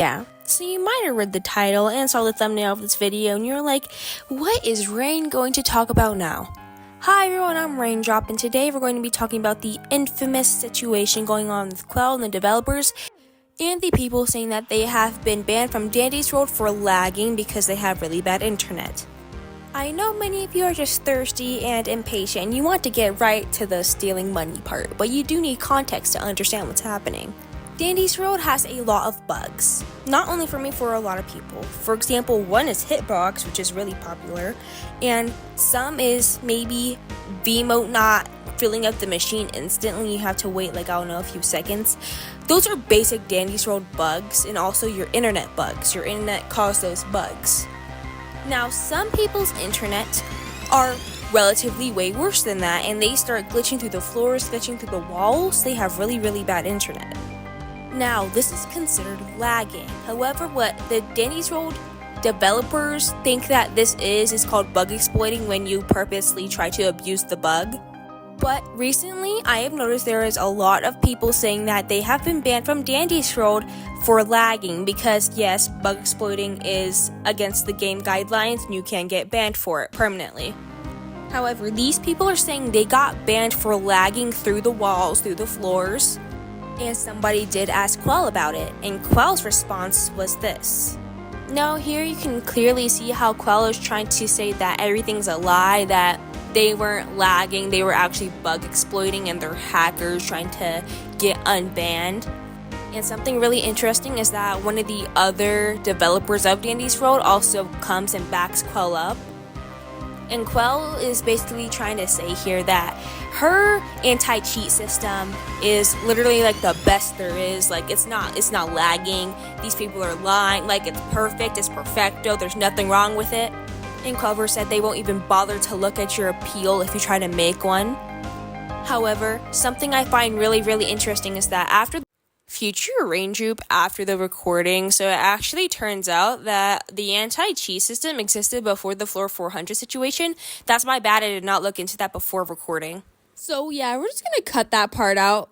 Yeah, so you might have read the title and saw the thumbnail of this video and you're like, what is Rain going to talk about now? Hi everyone, I'm Raindrop and today we're going to be talking about the infamous situation going on with Quell and the developers and the people saying that they have been banned from Dandy's World for lagging because they have really bad internet. I know many of you are just thirsty and impatient and you want to get right to the stealing money part, but you do need context to understand what's happening. Dandy's World has a lot of bugs. Not only for me, for a lot of people. For example, one is Hitbox, which is really popular, and some is maybe Vmote not filling up the machine instantly. You have to wait a few seconds. Those are basic Dandy's World bugs, and also your internet bugs. Your internet caused those bugs. Now, some people's internet are relatively way worse than that, and they start glitching through the floors, glitching through the walls. They have really bad internet. Now, this is considered lagging. However, what the Dandy's World developers think that this is called bug exploiting, when you purposely try to abuse the bug. But recently, I have noticed there is a lot of people saying that they have been banned from Dandy's World for lagging because, yes, bug exploiting is against the game guidelines and you can get banned for it permanently. However, these people are saying they got banned for lagging through the walls, through the floors. And somebody did ask Quell about it, and Quell's response was this. Now here you can clearly see how Quell is trying to say that everything's a lie, that they weren't lagging, they were actually bug exploiting and they're hackers trying to get unbanned. And something really interesting is that one of the other developers of Dandy's World also comes and backs Quell up. And Quell is basically trying to say here that her anti-cheat system is literally the best there is. It's not lagging. These people are lying. It's perfect. It's perfecto. There's nothing wrong with it. And Quell said they won't even bother to look at your appeal if you try to make one. However, something I find really interesting is that after future Rain Group after the recording, so it actually turns out that the anti-cheat system existed before the floor 400 situation. That's my bad, I did not look into that before recording. So yeah, we're just gonna cut that part out.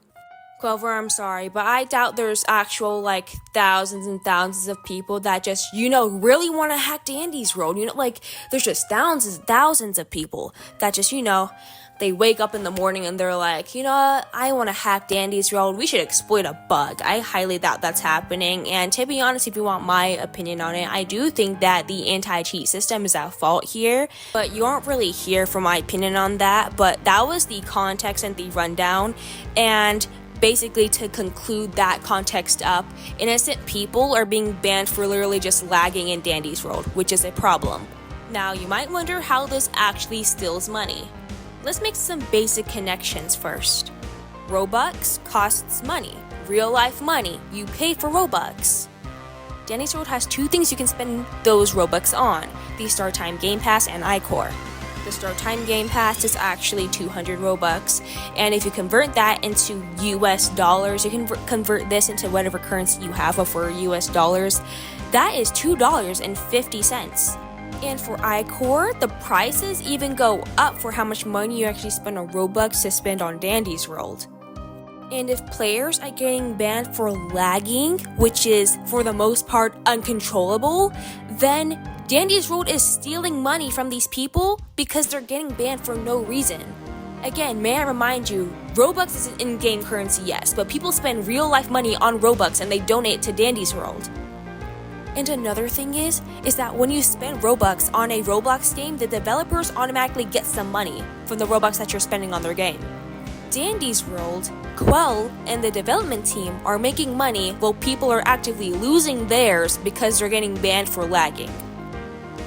Clover, I'm sorry, but I doubt there's actual thousands and thousands of people that just, really want to hack Dandy's World. There's just thousands of people that just, they wake up in the morning and they're like, I want to hack Dandy's World. We should exploit a bug. I highly doubt that's happening. And to be honest, if you want my opinion on it, I do think that the anti-cheat system is at fault here. But you aren't really here for my opinion on that. But that was the context and the rundown. And basically, to conclude that context up, innocent people are being banned for literally just lagging in Dandy's World, which is a problem. Now, you might wonder how this actually steals money. Let's make some basic connections first. Robux costs money. Real life money. You pay for Robux. Dandy's World has two things you can spend those Robux on: the Start Time Game Pass and iCore. The Start Time Game Pass is actually 200 Robux, and if you convert that into US dollars, you can convert this into whatever currency you have, but for US dollars, that is $2.50. And for iCore, the prices even go up for how much money you actually spend on Robux to spend on Dandy's World. And if players are getting banned for lagging, which is for the most part uncontrollable, then Dandy's World is stealing money from these people because they're getting banned for no reason. Again, may I remind you, Robux is an in-game currency, yes, but people spend real-life money on Robux and they donate to Dandy's World. And another thing is that when you spend Robux on a Roblox game, the developers automatically get some money from the Robux that you're spending on their game. Dandy's World, Quell, and the development team are making money while people are actively losing theirs because they're getting banned for lagging.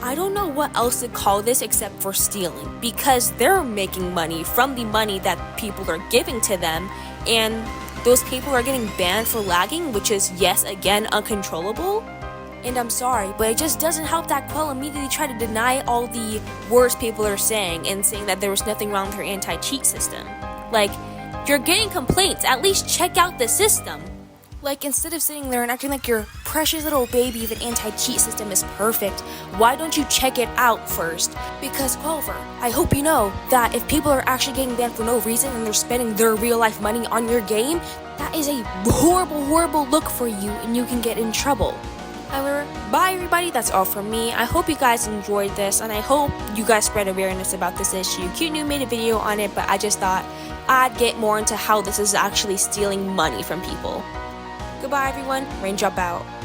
I don't know what else to call this except for stealing, because they're making money from the money that people are giving to them, and those people are getting banned for lagging, which is, yes, again, uncontrollable. And I'm sorry, but it just doesn't help that Quell immediately tried to deny all the words people are saying and saying that there was nothing wrong with her anti-cheat system. You're getting complaints, at least check out the system. Instead of sitting there and acting like your precious little baby of an anti-cheat system is perfect, why don't you check it out first? Because Clover, I hope you know that if people are actually getting banned for no reason and they're spending their real life money on your game, that is a horrible look for you and you can get in trouble. However, bye everybody, that's all from me. I hope you guys enjoyed this and I hope you guys spread awareness about this issue. Q-New made a video on it, but I just thought I'd get more into how this is actually stealing money from people. Goodbye everyone, Raindrop out.